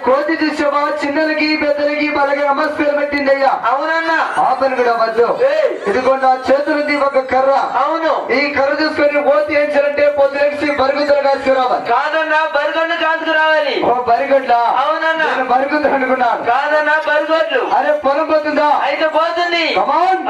కోతి చూసావా చిన్నలకి పెద్దలకి వాళ్ళకి నమస్కారం పెట్టిందయ్యా. అవునన్నా. ఆ పని కూడా వద్దు. ఇదిగో నా చేతులుంది ఒక కర్ర. అవును. ఈ కర్ర చూసుకొని కోతి ఏం చేయాలంటే పొద్దులేసి బరుగుదలు కాసుకురావాలి. కాదన్నా బరిగొడ్లు కాసుకురావాలి. ఓ బరిగొడ్లా? అవునన్నా. నేను బరుగుదలు అనుకున్నాను. కాదన్నా బరిగొడ్లు. అరే పొలం పోతుందా? అయితే పోతుంది. కమాన్.